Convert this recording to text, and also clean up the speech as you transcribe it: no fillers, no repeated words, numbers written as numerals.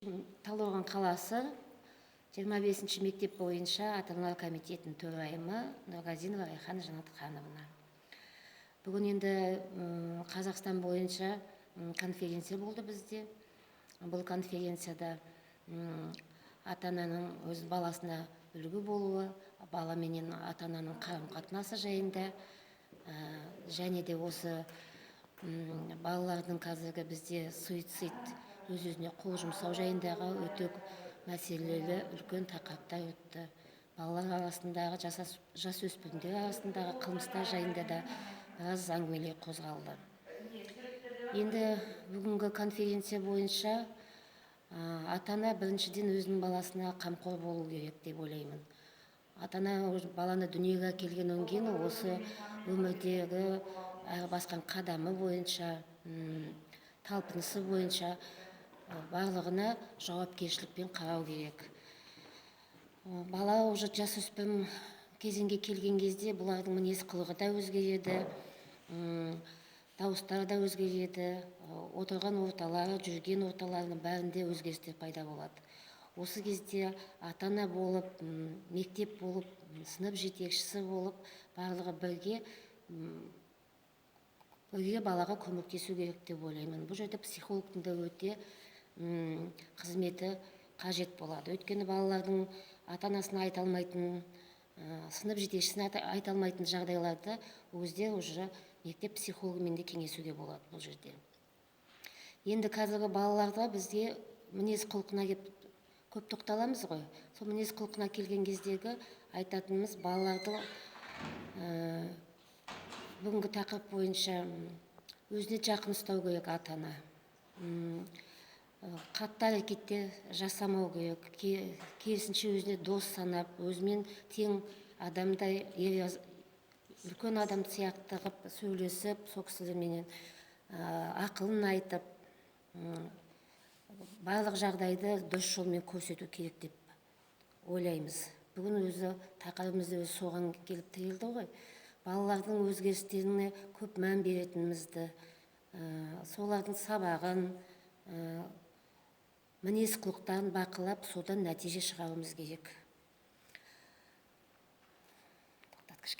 Талдықорған қаласы 25-ші мектеп бойынша ата-аналар комитетінің төрайымы Нұрғазинова Райхан Жанатхановна. Бүгін енді Қазақстан бойынша конференция болды бізде. Бұл конференцияда ата-ананың өз баласына үлгі болуы, бала менен ата-ананың қарым-қатынасы жайында, және де осы балалардың қазіргі бізде суицид, өз-өзіне қол жұмсау жайындағы өте мәселелі үлкен тақырыптар өтті. Балалар арасындағы, жасөспірімдер арасындағы қылмыстар жайында да біраз әңгімелер қозғалды. Енді бүгінгі конференция бойынша ата-ана біріншіден өзінің баласына қамқор болу керек деп ойлаймын. Ата-ана баланы дүниеге келгеннен кейін осы өмірдегі басқан қадамы бойынша, талпынысы бойынша барлығына жауапкершілікпен қарау керек. Бала уже жасөспірім кезеңге келген кезде бұлардың мінез құлқы да өзгереді, дауыстары да өзгереді, отырған орталары, жүрген орталарының бәрінде өзгерістер пайда болады. Осы кезде ата-ана болып, мектеп болып, сынып жетекшісі болып, барлығы бірге балаға көмектесу керек деп ойлаймын. Бұл жерде психологтың да өте қызметі қажет болады. Өйткені балалардың ата-анасына айта алмайтын, сынып жетекшісіне айта алмайтын жағдайларды өздері уже мектеп психологымен де кеңесуге болады бұл жерде. Енді қазіргі балаларға бізде мінез құлқына көп тоқталамыз ғой. Сол мінез құлқына келген кездегі айтатынымыз балаларды бүгінгі тақырып бойынша өзіне жақын ұстау керек ата-ана. Қатты әрекеттер жасамау керек, керісінше өзіне дос санап, өзімен тең адамдай, үлкен адам сияқты ғып сөйлесіп, сол кісілерменен ақылын айтып, барлық жағдайды дұрыс жолмен көрсету керек деп ойлаймыз. Бүгін өзі тақырыбымызды соған келіп тірелді ғой. Балалардың өзгерістеріне көп мән беретінімізді, солардың сабағын, мінез құлықтарын бақылап, содан нәтиже шығаруымыз керек.